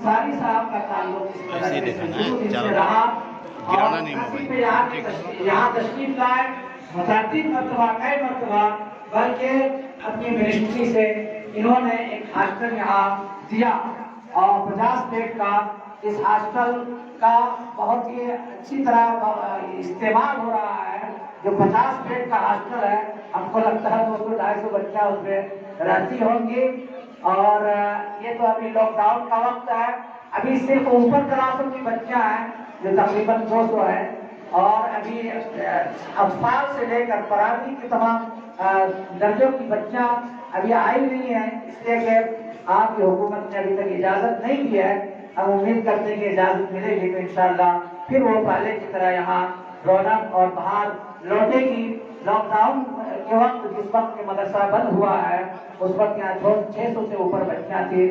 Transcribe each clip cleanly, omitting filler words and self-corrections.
انصاری صاحب کا تعلق اس ایسے ہی دکھانا ہے، سے چاروں رہا گرانا اور نہیں اسی موبائل، پہ یہاں تشریف لائے، متعدد مرتبہ کئی مرتبہ، بلکہ اپنی منسٹری سے انہوں نے ایک ہاسٹل یہاں دیا اور 50 بیڈ کا اس ہاسٹل کا بہت ہی اچھی طرح استعمال ہو رہا ہے۔ جو 50 بیڈ کا ہاسٹل ہے، ہم کو لگتا ہے 200-250 بچہ اس میں رہتی ہوں گی، اور یہ تو ابھی لاک ڈاؤن کا وقت ہے۔ ابھی صرف اوپر کلاسوں کی بچیاں ہیں جو تقریباً 200 ہے، اور ابھی اطفال سے لے کر پرائمری کے تمام درجوں کی بچیاں ابھی آئی نہیں ہیں، اس لیے کہ آپ کی حکومت نے ابھی تک اجازت نہیں دی ہے۔ ہم امید کرتے ہیں کہ اجازت ملے گی تو انشاءاللہ پھر وہ پہلے کی طرح یہاں رونق اور بہار لوٹے گی۔ لاک ڈاؤن کے وقت جس وقت کے مدرسہ بند ہوا ہے اس وقت یہاں 600 سے اوپر بچیاں تھیں،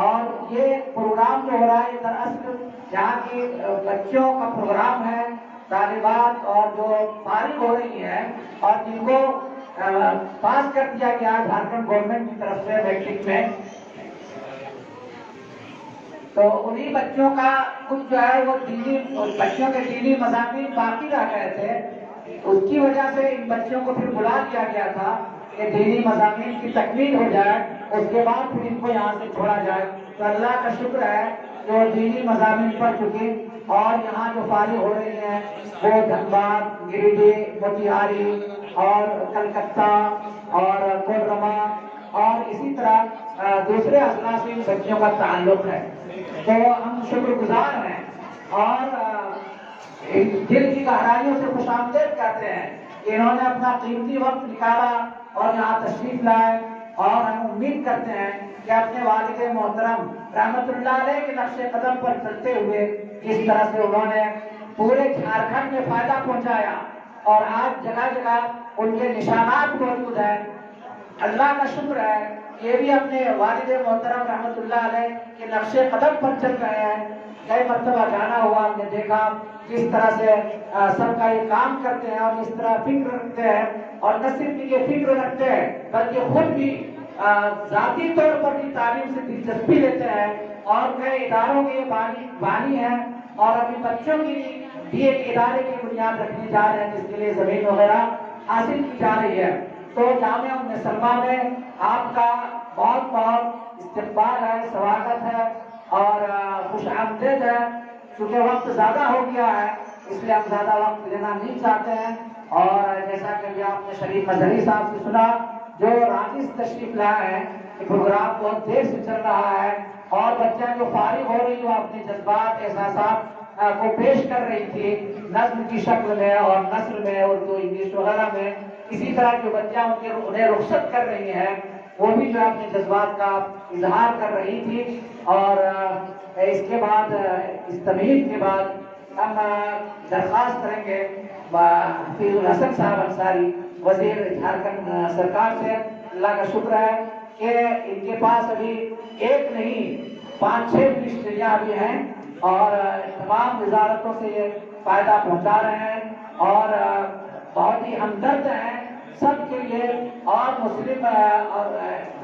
اور یہ پروگرام جو ہو رہا ہے یہ دراصل یہاں کی بچوں کا پروگرام ہے، طالبات اور جو فارغ ہو رہی ہیں اور جن کو پاس کر دیا گیا جھارکھنڈ گورنمنٹ کی طرف سے میٹرک میں، تو انہی بچوں کا کچھ جو ہے وہ بچوں کے دینی مضامین باقی رہ گئے تھے، اس کی وجہ سے ان بچوں کو پھر بلا دیا گیا تھا کہ دینی مضامین کی تکمیل ہو جائے، اس کے بعد پھر ان کو یہاں سے چھوڑا جائے۔ تو اللہ کا شکر ہے جو دینی مضامین پڑھ چکی اور یہاں جو فارغ ہو رہی ہیں وہ دھنباد، گریڈی، موتیہاری اور کلکتہ اور کورما اور اسی طرح دوسرے اضلاع سے ان بچوں کا تعلق ہے۔ تو ہم شکر گزار ہیں اور دل کی گہرائیوں سے خوش آمدید کہتے ہیں کہ انہوں نے اپنا قیمتی وقت نکالا اور یہاں تشریف لائے، اور ہم امید کرتے ہیں کہ اپنے والد محترم رحمت اللہ علیہ کے نقش قدم پر چلتے ہوئے جس طرح سے انہوں نے پورے جھارکھنڈ میں فائدہ پہنچایا اور آج جگہ جگہ ان کے نشانات موجود ہیں، اللہ کا شکر ہے یہ بھی اپنے والد محترم رحمت اللہ علیہ کے نقش قدم پر چل رہے ہیں۔ کئی مرتبہ جانا ہوا، ہم نے دیکھا کس طرح سے سب کا یہ کام کرتے ہیں اور کس طرح فکر رکھتے ہیں، اور نہ صرف یہ فکر رکھتے ہیں بلکہ خود بھی ذاتی طور پر بھی تعلیم سے دلچسپی لیتے ہیں، اور کئی اداروں کے بانی ہیں، اور ابھی بچوں کی بھی ایک ادارے کی بنیاد رکھنے جا رہے ہیں جس کے لیے زمین وغیرہ حاصل کی جا رہی ہے۔ تو جامعہ ام سلمہ میں آپ کا بہت بہت استقبال ہے، سواگت ہے اور خوش آمدید ہے۔ چونکہ وقت زیادہ ہو گیا ہے اس لیے ہم زیادہ وقت لینا نہیں چاہتے ہیں، اور جیسا کہ آپ نے شریف مظہری صاحب سے سنا جو رانچی سے تشریف لائے ہیں کہ پروگرام بہت دیر سے چل رہا ہے اور بچہ جو فارغ ہو رہی وہ اپنے جذبات احساسات کو پیش کر رہی تھی نظم کی شکل میں اور نثر میں، اردو انگلش وغیرہ میں، اسی طرح جو بچہ انہیں رخصت کر رہی ہے وہ بھی جو اپنے جذبات کا اظہار کر رہی تھی۔ اور اس کے بعد اس تمہید کے بعد ہم درخواست کریں گے حفیظ الحسن صاحب انصاری وزیر جھارکھنڈ سرکار سے، اللہ کا شکر ہے کہ ان کے پاس ابھی ایک نہیں 5-6 منسٹریاں ابھی ہیں اور تمام وزارتوں سے یہ فائدہ پہنچا رہے ہیں اور بہت ہی ہمدرد ہیں سب کے لیے، اور مسلم اور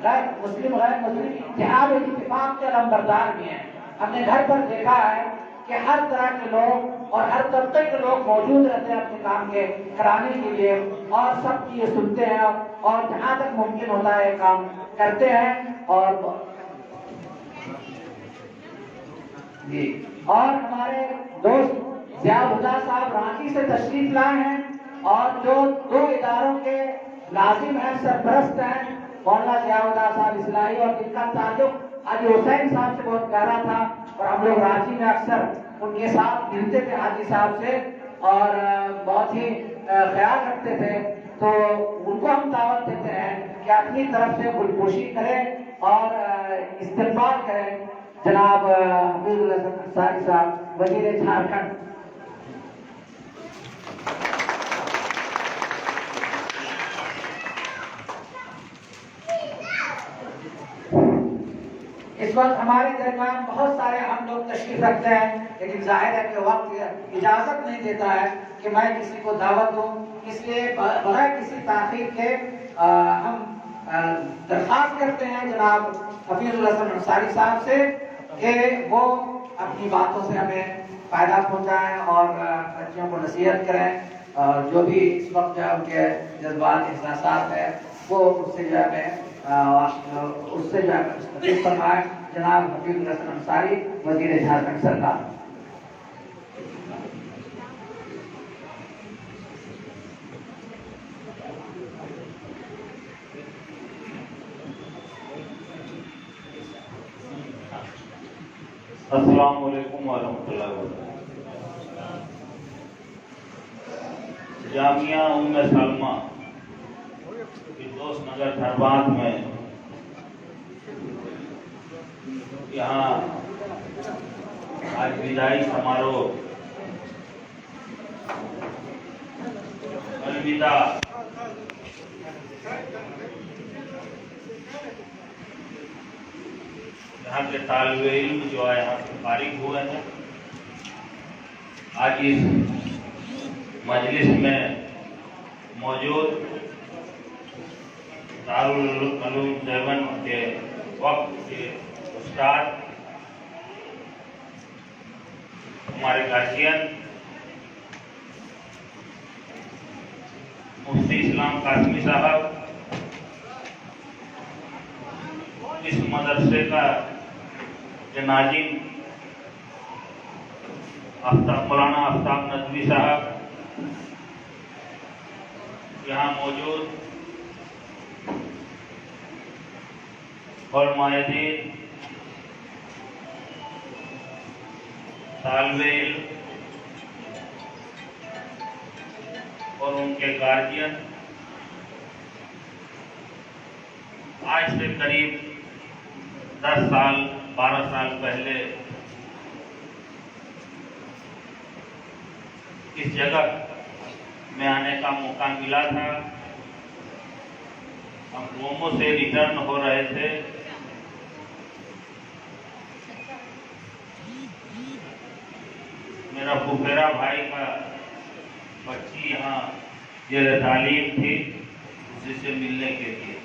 غیر مسلم اتحاد اور اتفاق کے علمبردار بھی ہیں۔ ہم نے گھر پر دیکھا ہے کہ ہر طرح کے لوگ اور ہر طبقے کے لوگ موجود رہتے ہیں اپنے کام کے کرانے کے لیے، اور سب کی یہ سنتے ہیں اور جہاں تک ممکن ہوتا ہے کام کرتے ہیں۔ اور ہمارے دوست ضیاء الہدیٰ صاحب رانچی سے تشریف لائے ہیں اور جو 2 اداروں کے لازم ہیں، سرپرست ہیں، مولانا ضیاء الہدیٰ صاحب اصلاحی، اور جن کا تعلق حاجی حسین صاحب سے بہت گہرا تھا اور ہم لوگ رانچی میں اکثر ان کے ساتھ ملتے تھے حاجی صاحب سے اور بہت ہی خیال رکھتے تھے، تو ان کو ہم دعوت دیتے ہیں کہ اپنی طرف سے گلپوشی کریں اور استقبال کریں جناب حفیظ الحسن انصاری صاحب وزیر جھارکھنڈ۔ اس وقت ہمارے درمیان بہت سارے ہم لوگ تشریف رکھتے ہیں، لیکن ظاہر ہے کہ وقت اجازت نہیں دیتا ہے کہ میں کسی کو دعوت دوں، اس لیے بغیر کسی تاخیر کے ہم درخواست کرتے ہیں جناب حفیظ الحسن انصاری صاحب سے کہ وہ اپنی باتوں سے ہمیں فائدہ پہنچائیں اور بچوں کو نصیحت کریں، اور جو بھی اس وقت جو ہے ان کے جذبات احساسات ہے وہ اس سے جو ہے مستفید فرمائیں۔ جناب حفیظ الحسن انصاری، وزیر جھارکھنڈ سرکار۔ السلام علیکم ورحمۃ اللہ وبرکاتہ۔ جامعہ ام سلمہ فردوس نگر دھنباد میں یہاں آج بدائی سماروہ الوداع یہاں کے طالب علم جو ہے یہاں سے فارغ ہوئے ہیں، آج اس مجلس میں موجود دارالعلوم دیوبند کے وقت کے استاد ہمارے گارجین مفتی اسلام قاسمی صاحب، اس مدرسے کا جو ناظم مولانا آفتاب ندوی صاحب، یہاں موجود علماء دین، طالب علم اور ان کے گارجین، آج سے قریب 10 سال 12 سال پہلے اس جگہ میں آنے کا موقع ملا تھا۔ ہم روموں سے ریٹرن ہو رہے تھے، میرا پھپھیرا بھائی کا بچی یہاں زیر تعلیم تھی، اسی سے ملنے کے لیے،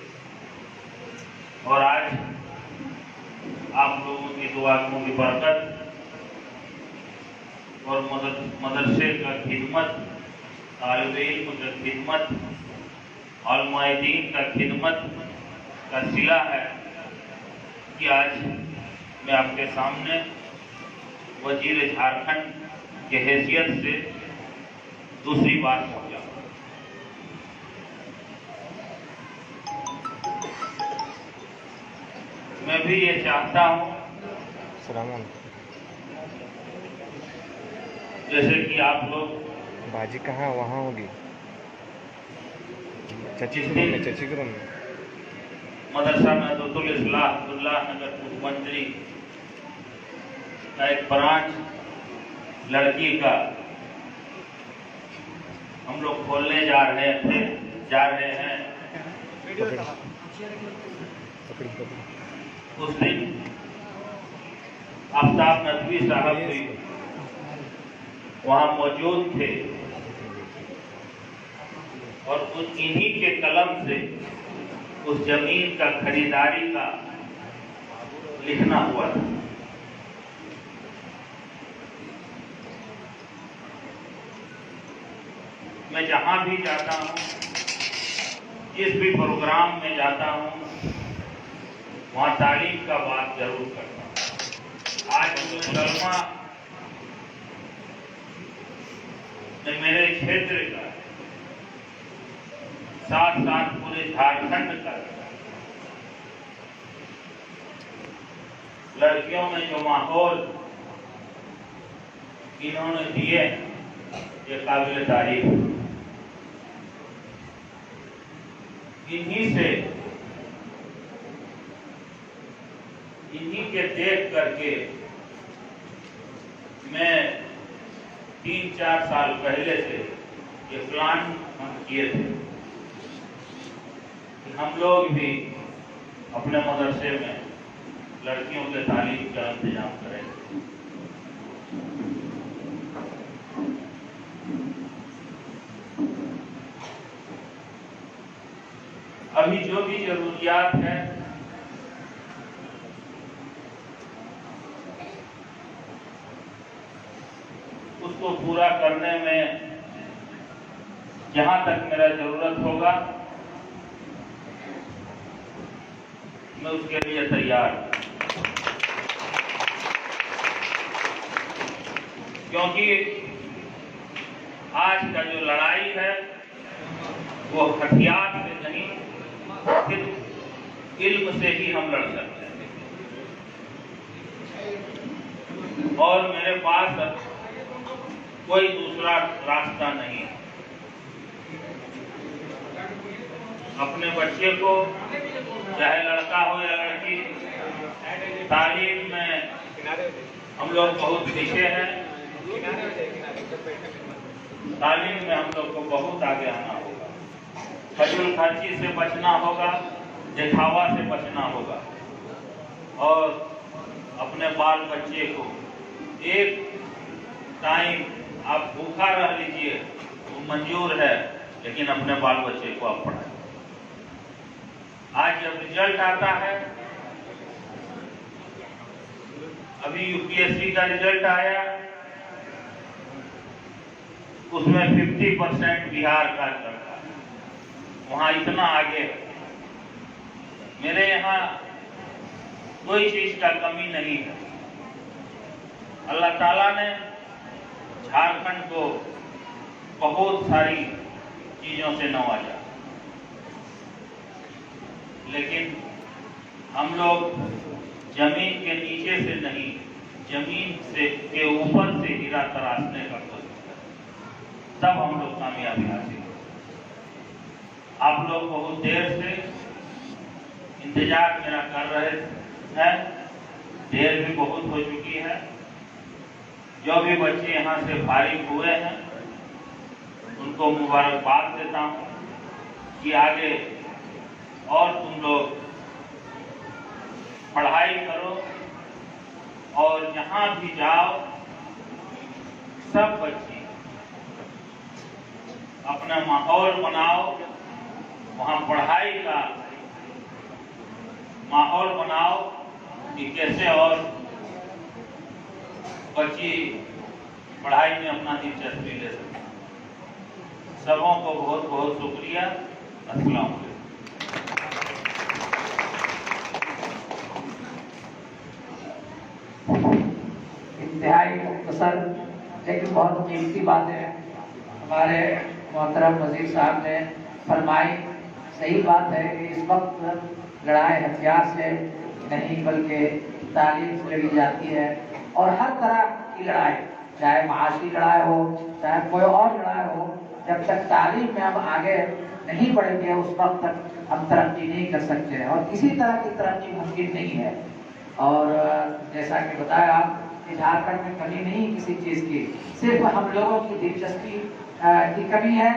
اور آج آپ لوگوں کی دعاؤں کی برکت اور مدرسے کا خدمت، طالب علم کا خدمت، علماء دین کا خدمت کا صلہ ہے کہ آج میں آپ کے سامنے وزیر جھارکھنڈ کی حیثیت سے دوسری بار پہنچا۔ میں بھی یہ چاہتا ہوں جیسے کہ آپ لوگ باجی کہاں وہاں ہوگی چچی گرم میں مدرسہ مہدود الاصلاح عبداللہ نگر پوت منتری کا ایک برانچ لڑکی کا ہم لوگ کھولنے جا رہے ہیں۔ اس دن آفتاب ندوی صاحب بھی وہاں موجود تھے، اور انہی کے قلم سے اس زمین کا خریداری کا لکھنا ہوا تھا۔ میں جہاں بھی جاتا ہوں، جس بھی پروگرام میں جاتا ہوں، وہاں تعلیم کا بات ضرور کرتا ہوں۔ آج مسلمہ میں میرے چھیتر کا ساتھ ساتھ پورے جھارکھنڈ کا لڑکیوں میں جو ماحول انہوں نے دیے یہ قابل تعریف۔ انہی کے دیکھ کر کے میں 3-4 سال پہلے سے یہ پلان ہم کیے تھے کہ ہم لوگ بھی اپنے مدرسے میں لڑکیوں کے تعلیم کا انتظام کریں۔ ابھی جو بھی ضروریات ہیں اس کو پورا کرنے میں جہاں تک میرا ضرورت ہوگا میں اس کے لیے تیار ہوں، کیونکہ آج کا جو لڑائی ہے وہ ہتھیار سے نہیں، صرف علم سے ہی ہم لڑ سکتے ہیں، اور میرے پاس کوئی دوسرا راستہ نہیں ہے۔ اپنے بچے کو، چاہے لڑکا ہو یا لڑکی، تعلیم میں ہم لوگ بہت پیچھے ہیں، تعلیم میں ہم لوگ کو بہت آگے آنا ہوگا، فضول خرچی سے بچنا ہوگا، دکھاوا سے بچنا ہوگا، اور اپنے بال بچے کو ایک ٹائم آپ بھوکا رہ لیجئے وہ منظور ہے، لیکن اپنے بال بچے کو آپ پڑھائیں۔ آج جب رزلٹ آتا ہے، ابھی یو پی ایس سی کا رزلٹ آیا، اس میں 50% بہار کا لڑکا، وہاں اتنا آگے ہے۔ میرے یہاں کوئی چیز کا کمی نہیں ہے، اللہ تعالیٰ نے جھارکھنڈ کو بہت ساری چیزوں سے نوازا، لیکن ہم لوگ زمین کے نیچے سے نہیں، زمین سے کے اوپر سے ہیرا تراشنے کا کوشش کریں، تب ہم لوگ کامیابی حاصل کریں۔ آپ لوگ بہت دیر سے انتظار میرا کر رہے ہیں، دیر بھی بہت ہو چکی ہے۔ جو بھی بچے یہاں سے فارغ ہوئے ہیں ان کو مبارکباد دیتا ہوں کہ آگے اور تم لوگ پڑھائی کرو، اور جہاں بھی جاؤ سب بچے اپنا ماحول بناؤ، وہاں پڑھائی کا ماحول بناؤ کہ کیسے اور بچی پڑھائی میں اپنا دلچسپی لے سکتے۔ سبوں کو بہت بہت شکریہ، السلام علیکم۔ انتہائی مختصر لیکن بہت قیمتی باتیں ہمارے محترم وزیر صاحب نے فرمائی۔ صحیح بات ہے کہ اس وقت لڑائی ہتھیار سے نہیں بلکہ تعلیم سے لڑی جاتی ہے، اور ہر طرح کی لڑائی، چاہے معاشی لڑائی ہو، چاہے کوئی اور لڑائی ہو، جب تک تعلیم میں ہم آگے نہیں بڑھیں گے اس وقت تک ہم ترقی نہیں کر سکتے ہیں، اور کسی طرح کی ترقی ممکن نہیں ہے۔ اور جیسا کہ بتایا آپ کہ جھارکھنڈ میں کمی نہیں کسی چیز کی، صرف ہم لوگوں کی دلچسپی کی کمی ہے،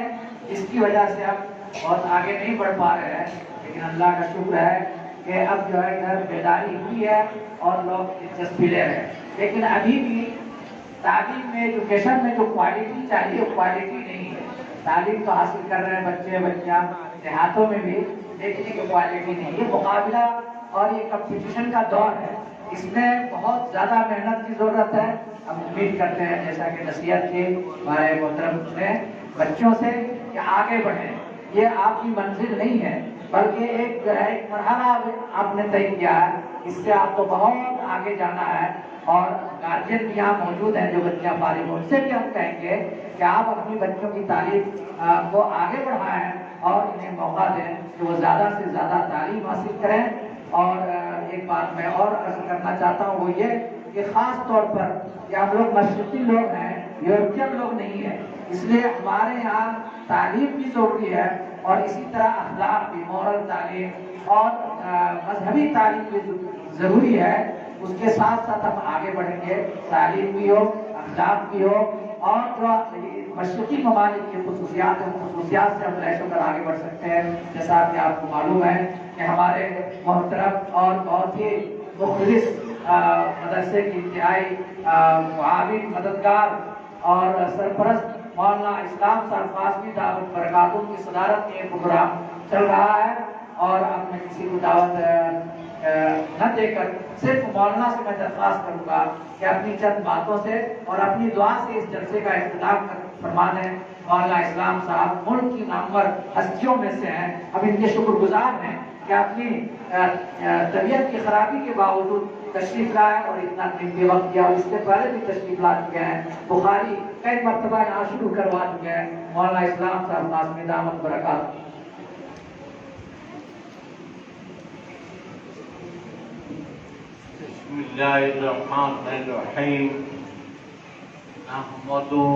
جس کی وجہ سے ہم بہت آگے نہیں بڑھ پا رہے ہیں۔ لیکن اللہ کا شکر ہے کہ اب جو ہے ادھر بیداری ہوئی ہے اور لوگ دلچسپی لے رہے ہیں، لیکن ابھی بھی تعلیم میں، ایجوکیشن میں جو کوالٹی چاہیے وہ کوالٹی نہیں ہے۔ تعلیم تو حاصل کر رہے ہیں بچے بچیاں دیہاتوں میں بھی، لیکن یہ کوالٹی نہیں۔ یہ مقابلہ اور یہ کمپٹیشن کا دور ہے، اس میں بہت زیادہ محنت کی ضرورت ہے۔ ہم امید کرتے ہیں جیسا کہ نصیحت کی ہمارے محترم نے بچوں سے کہ آگے بڑھیں، یہ آپ کی منزل نہیں ہے بلکہ ایک جو ہے ایک مرحلہ آپ نے طے کیا ہے، اس سے آپ کو بہت آگے جانا ہے۔ اور گارجین بھی یہاں موجود ہیں جو بچیاں فارغ ہوں، ان سے بھی ہم کہیں گے کہ آپ اپنی بچوں کی تعلیم کو آگے بڑھائیں اور انہیں موقع دیں کہ وہ زیادہ سے زیادہ تعلیم حاصل کریں۔ اور ایک بات میں اور عرض کرنا چاہتا ہوں وہ یہ کہ خاص طور پر کہ ہم لوگ مشرقی لوگ ہیں، یورپین لوگ نہیں ہیں، اس لیے ہمارے یہاں تعلیم بھی ضروری ہے، اور اسی طرح اخلاق بھی، مورل تعلیم اور مذہبی تعلیم بھی ضروری ہے۔ اس کے ساتھ ساتھ ہم آگے بڑھیں گے، تعلیم بھی ہو، اخلاق بھی ہو، اور جو مشرقی ممالک کی خصوصیات ہیں خصوصیات سے ہم لیس ہو کر آگے بڑھ سکتے ہیں۔ جیسا کہ آپ کو معلوم ہے کہ ہمارے محترم اور بہت ہی مخلص مدرسے کی انتہائی معاون مددگار اور سرپرست مولانا اسلام صاحب قاسمی دعوت برکاتہ کی صدارت میں یہ پروگرام چل رہا ہے، اور اب میں کسی کو دعوت نہ دے کر صرف مولانا سے میں درخواست کروں گا کہ اپنی چند باتوں سے اور اپنی دعا سے اس جلسے کا اختتام فرما دیں۔ مولانا اسلام صاحب ملک کی نامور ہستیوں میں سے ہیں، ہم ان کے شکر گزار ہیں کہ اپنی طبیعت کی خرابی کے باوجود تشریف لائے اور اتنا قیمتی وقت دیا، اور اس سے پہلے بھی تشریف لا چکے ہیں، بخاری کئی مرتبہ یہاں شروع کروا چکے ہیں۔ مولانا اسلام صاحب ناظمین دامت برکات۔ بسم الله الرحمن الرحيم نحمده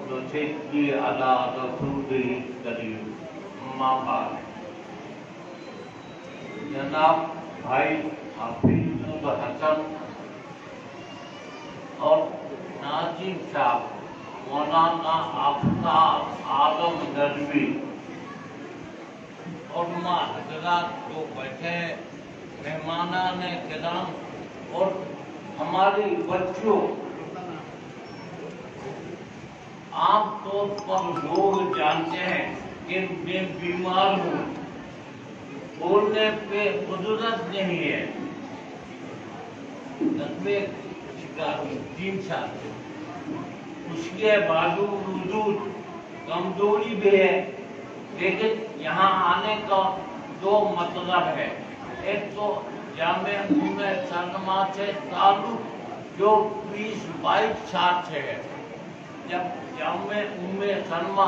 ونصلي على رسوله الكريم اما بعد۔ جناب بھائی حفیظ الحسن اور ناظم صاحب مولانا آفتاب عالم ندوی علماء حضرات جو بیٹھے ہیں، مہمانان کرام اور ہماری بچوں، عام طور پر لوگ جانتے ہیں کہ میں بیمار ہوں، بولنے پہ قدرت نہیں ہے، میں شکار ہوں 3 سال سے، اس کے باوجود کمزوری بھی ہے، لیکن یہاں آنے کا 2 مطلب ہے۔ ایک تو جامعہ سنما سے تعلق جو 20-22 سال سے ہے، جب جامعہ سنما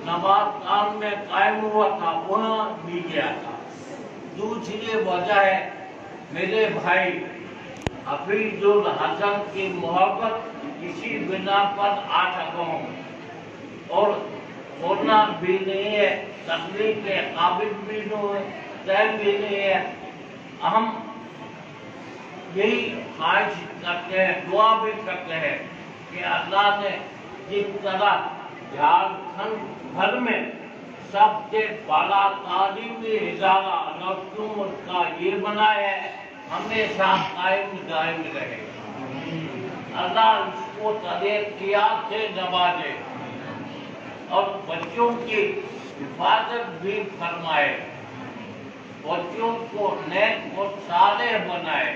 نباتان میں قائم ہوا تھا وہاں بھی گیا تھا۔ دوسری وجہ ہے میرے بھائی حفیظ الحسن کی محبت، اسی بنا پر آ سکا ہوں، اور بولنا بھی نہیں ہے، تقریر کے قابل بھی نہیں ہے۔ ہم یہی خواہش کرتے ہیں، دعا بھی کرتے ہیں کہ اللہ نے جس طرح جھارکھنڈ بھر میں سب سے بڑا تعلیمی ادارہ نوجوان کا یہ بنایا ہے، ہمیشہ قائم دائم رہے۔ اللہ اس کو ترقیات سے نوازے اور بچوں کی حفاظت بھی فرمائے، بچوں کو نیک اور صالح بنائے،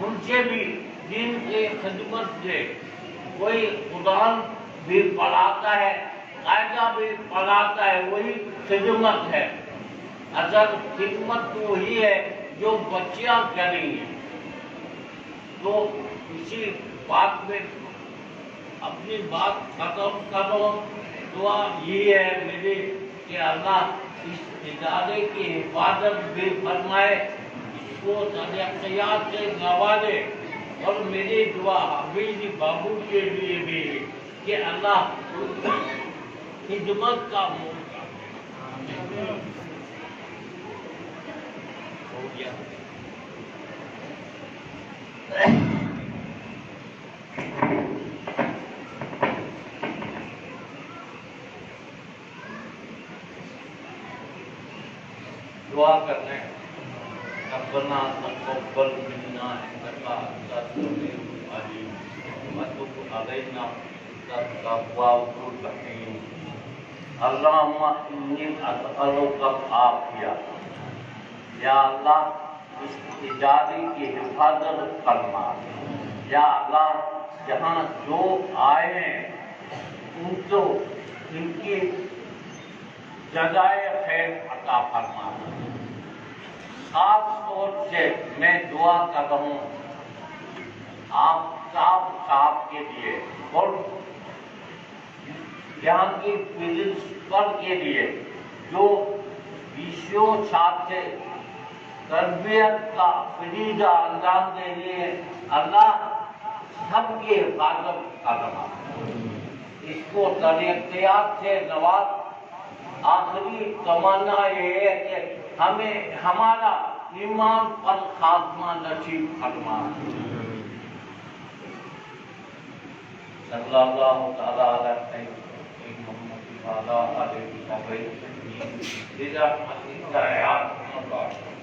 ان سے بھی دین کی خدمت سے کوئی قرآن بھی پڑھاتا ہے، قاعدہ بھی پڑھاتا ہے، وہی خدمت ہے۔ اصل خدمت تو وہی ہے جو بچیاں کریں گی۔ تو اسی بات میں اپنی بات ختم کرو، دعا یہ ہے میری کہ اللہ اس ادارے کی حفاظت بھی فرمائے، اس کو ترقیات سے نوازے، اور میری دعا حفیظ بابو کے لیے بھی کہ اللہ خدمت کا موقع ہو گیا۔ دعا کرتے ہیں، ربنا تقبل منا انک انت السمیع العلیم وتب علینا انک التواب الرحیم۔ اللہم انی اسألک العافیہ، یا اللہ اس ادارے کی حفاظت فرما، یا اللہ جہاں جو آئے ہیں ان کو ان کی جزائے خیر عطا فرما۔ خاص طور سے میں دعا کر رہا ہوں آفتاب صاحب کے لیے اور یہاں کی پرنسپل کے لیے جو 20 سال سے تربیت کا فریضہ انجام دے رہے ہیں، اللہ سب کی حفاظت کرنا، اس کو ترقیات سے نواز۔ آخری تمنا یہ ہے کہ ہمیں ہمارا ایمان پر خاتمہ نصیب فرما۔ صلی اللہ تعالیٰ علیہ محمد وعلیٰ آلہ وصحبہ برحمتک یا ارحم الراحمین۔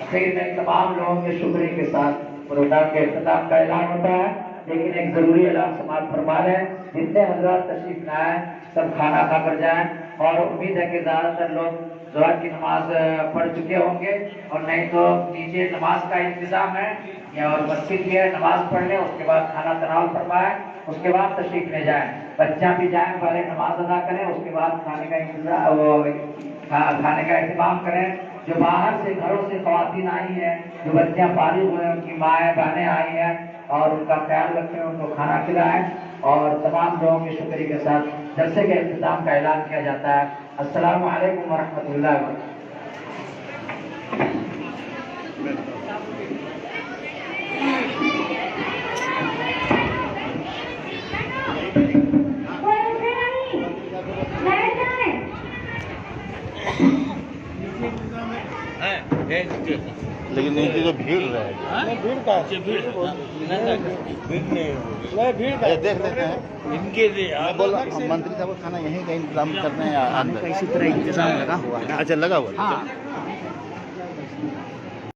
آخر میں تمام لوگوں کے شکریہ کے ساتھ پروگرام کے اختتام کا اعلان ہوتا ہے، لیکن ایک ضروری اعلان سماعت فرما لیں۔ جتنے حضرات تشریف لائے سب کھانا کھا کر جائیں، اور امید ہے کہ زیادہ تر لوگ ظہر کی نماز پڑھ چکے ہوں گے، اور نہیں تو نیچے نماز کا انتظام ہے اور مسجد بھی ہے، نماز پڑھ لیں، اس کے بعد کھانا تناول فرمائیں، اس کے بعد تشریف لے جائیں، بچہ بھی جائیں، پہلے نماز ادا کریں، اس کے بعد کھانے کا اہتمام کریں۔ جو باہر سے گھروں سے خواتین آئی ہیں، جو بچیاں فارغ ہوئے، ان کی مائیں بہنیں آئی ہیں، اور ان کا خیال رکھیں، ان کو کھانا کھلائیں، اور تمام لوگوں کی شکریہ کے ساتھ جلسے کے اختتام کا اعلان کیا جاتا ہے۔ السلام علیکم ورحمۃ اللہ وبرکاتہ۔ لیکن نیچے جو بھیڑ رہے گی، دیکھ لیتے ہیں ان کے لیے میں بول رہا ہوں منتری صاحب کا کھانا یہیں کا انتظام کرتے ہیں یا اسی طرح انتظام لگا ہوا ہے؟ اچھا لگا ہوا ہے۔